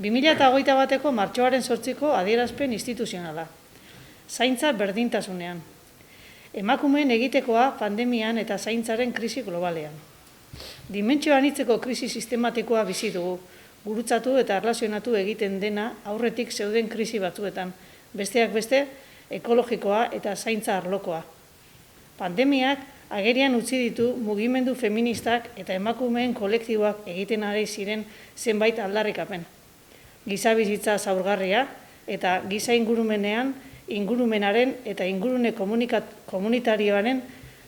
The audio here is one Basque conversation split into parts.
2021ko martxoaren 8ko adierazpen instituzionala. Zaintza berdintasunean. Emakumeen egitekoa pandemian eta zaintzaren krisi globalean. Dimentsio anitzeko krisi sistematikoa bizi dugu, gurutzatu eta erlazionatu egiten dena aurretik zeuden krisi batzuetan, besteak beste ekologikoa eta zaintza arlokoa. Pandemiak agerian utzi ditu mugimendu feministak eta emakumeen kolektiboak egiten ari ziren zenbait aldarrikapen. Giza bizitza zaurgarria eta giza ingurumenaren eta ingurune komunitarioaren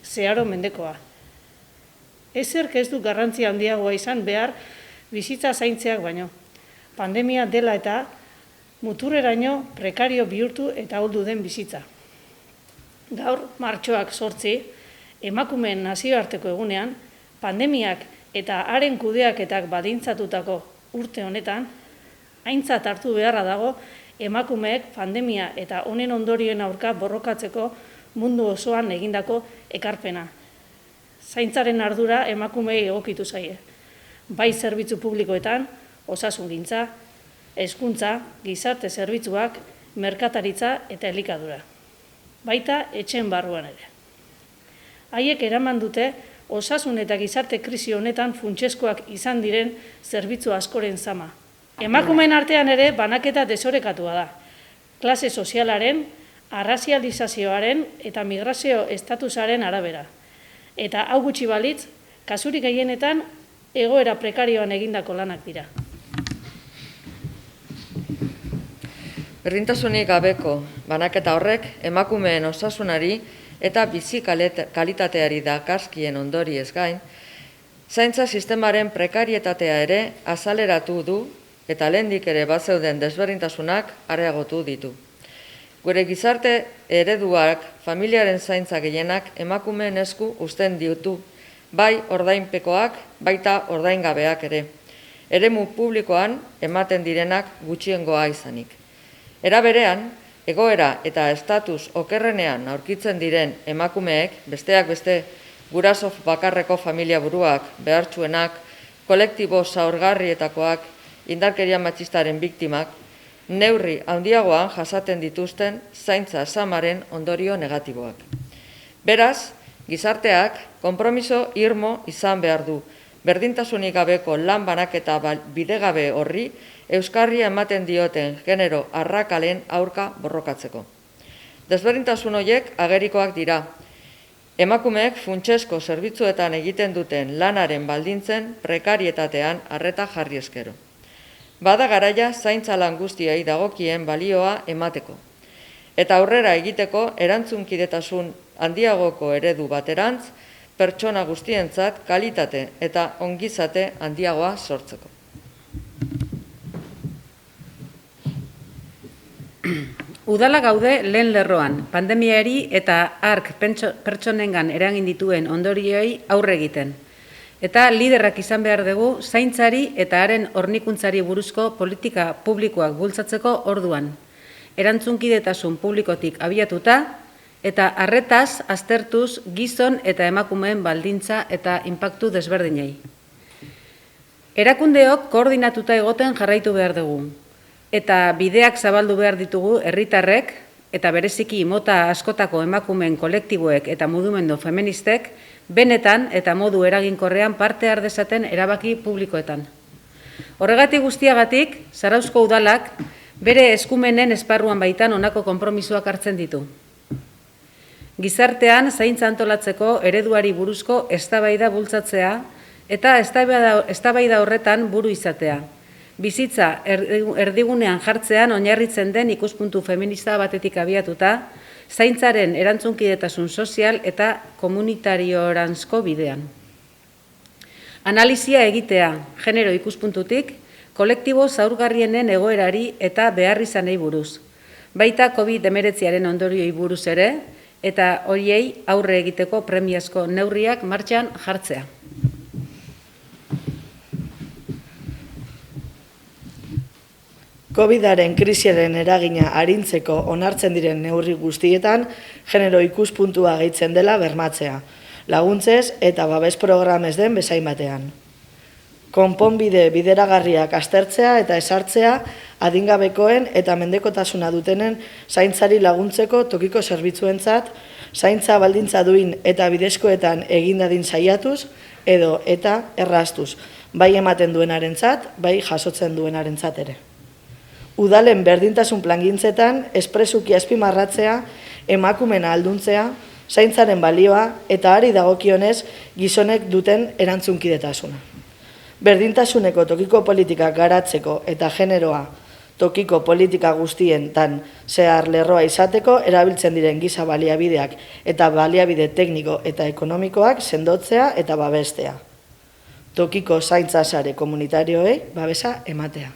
zeharo mendekoa. Ezerk ez du garrantzia handiagoa izan behar bizitza zaintzeak baino. Pandemia dela eta muturreraino prekario bihurtu eta ahuldu den bizitza. Gaur, martxoak 8, emakumeen nazioarteko egunean, pandemiak eta haren kudeaketak badintzatutako urte honetan, aintzat hartu beharra dago emakumeek pandemia eta honen ondorioen aurka borrokatzeko mundu osoan egindako ekarpena. Zaintzaren ardura emakumei egokitu zaie. Bai zerbitzu publikoetan, osasungintza, hezkuntza, gizarte zerbitzuak, merkataritza eta elikadura. Baita etxeen barruan ere. Haiek eraman dute osasun eta gizarte krisi honetan funtsezkoak izan diren zerbitzu askoren zama. Emakumeen artean ere banaketa desorekatua da. Klase sozialaren, arrazializazioaren eta migrazio estatusaren arabera. Eta hau gutxi balitz, kasurik gehienetan egoera prekarioan egindako lanak dira. Berdintasunik gabeko banaketa horrek emakumeen osasunari eta bizi kalitateari dakarskien ondoriez gain, zaintza sistemaren prekarietatea ere azaleratu du eta lehendik ere bazeuden desberdintasunak areagotu ditu. Gure gizarte ereduak familiaren zaintza gehienak emakumeen esku uzten ditu, bai ordainpekoak, baita ordaingabeak ere. Eremu publikoan ematen direnak gutxiengoa izanik. Era berean, egoera eta estatus okerrenean aurkitzen diren emakumeek, besteak beste guraso bakarreko familia buruak, behartsuenak, kolektibo zaurgarrietakoak, indarkeria matxistaren biktimak, neurri handiagoan jasaten dituzten zaintza samaren ondorio negatiboak. Beraz, gizarteak konpromiso irmo izan behar du, berdintasunik gabeko lan banaketa bidegabe horri euskarria ematen dioten genero arrakalen aurka borrokatzeko. Desberdintasun horiek agerikoak dira. Emakumeek funtsezko zerbitzuetan egiten duten lanaren baldintzen prekarietatean arreta jarri eskero. Bada garaia zaintza lan guztiei dagokien balioa emateko. Eta aurrera egiteko erantzunkidetasun handiagoko eredu baterantz, pertsona guztientzat kalitate eta ongizate handiagoa sortzeko. Udala gaude lehen lerroan, pandemiari eta ark pertsonengan eragin dituen ondorioei aurre egiten. Eta liderrak izan behar dugu zaintzari eta haren hornikuntzari buruzko politika publikoak bultzatzeko orduan. Erantzunkidetasun publikotik abiatuta eta arretaz aztertuz gizon eta emakumeen baldintza eta inpaktu desberdinei. Erakundeok koordinatuta egoten jarraitu behar dugu. Eta bideak zabaldu behar ditugu herritarrek eta bereziki mota askotako emakumeen kolektiboek eta mugimendu feministek benetan eta modu eraginkorrean parte har dezaten erabaki publikoetan. Horregatik guztiagatik, Zarauzko udalak bere eskumenen esparruan baitan honako konpromisoak hartzen ditu. Gizartean zaintza antolatzeko ereduari buruzko eztabaida bultzatzea eta eztabaida horretan buru izatea. Bizitza erdigunean jartzean oinarritzen den ikuspuntu feminista batetik abiatuta, zaintzaren erantzunkidetasun sozial eta komunitarioranzko bidean. Analizia egitea, genero ikuspuntutik, kolektibo zaurgarrienen egoerari eta beharrizanei buruz. Baita COVID-19aren ondorioi buruz ere, eta horiei aurre egiteko premiazko neurriak martxan jartzea. COVID-aren krisiaren eragina arintzeko onartzen diren neurri guztietan, genero ikuspuntua gehitzen dela bermatzea, laguntzez eta babes programez den bezain batean. konponbide bideragarriak aztertzea eta esartzea adingabekoen eta mendekotasuna dutenen zaintzari laguntzeko tokiko zerbitzuentzat, zaintza baldintza duin eta bidezkoetan egin dadin saiatuz edo eta erraztuz, bai ematen duenarentzat, bai jasotzen duenarentzat ere. Udalen berdintasun plangintzetan espresuki azpimarratzea, emakumena alduntzea, zaintzaren balioa eta ari dagokionez gizonek duten erantzunkidetasuna. Berdintasuneko tokiko politikak garatzeko eta generoa tokiko politika guztientan zehar lerroa izateko erabiltzen diren giza baliabideak eta baliabide tekniko eta ekonomikoak sendotzea eta babestea. Tokiko zaintza sare komunitarioei babesa ematea.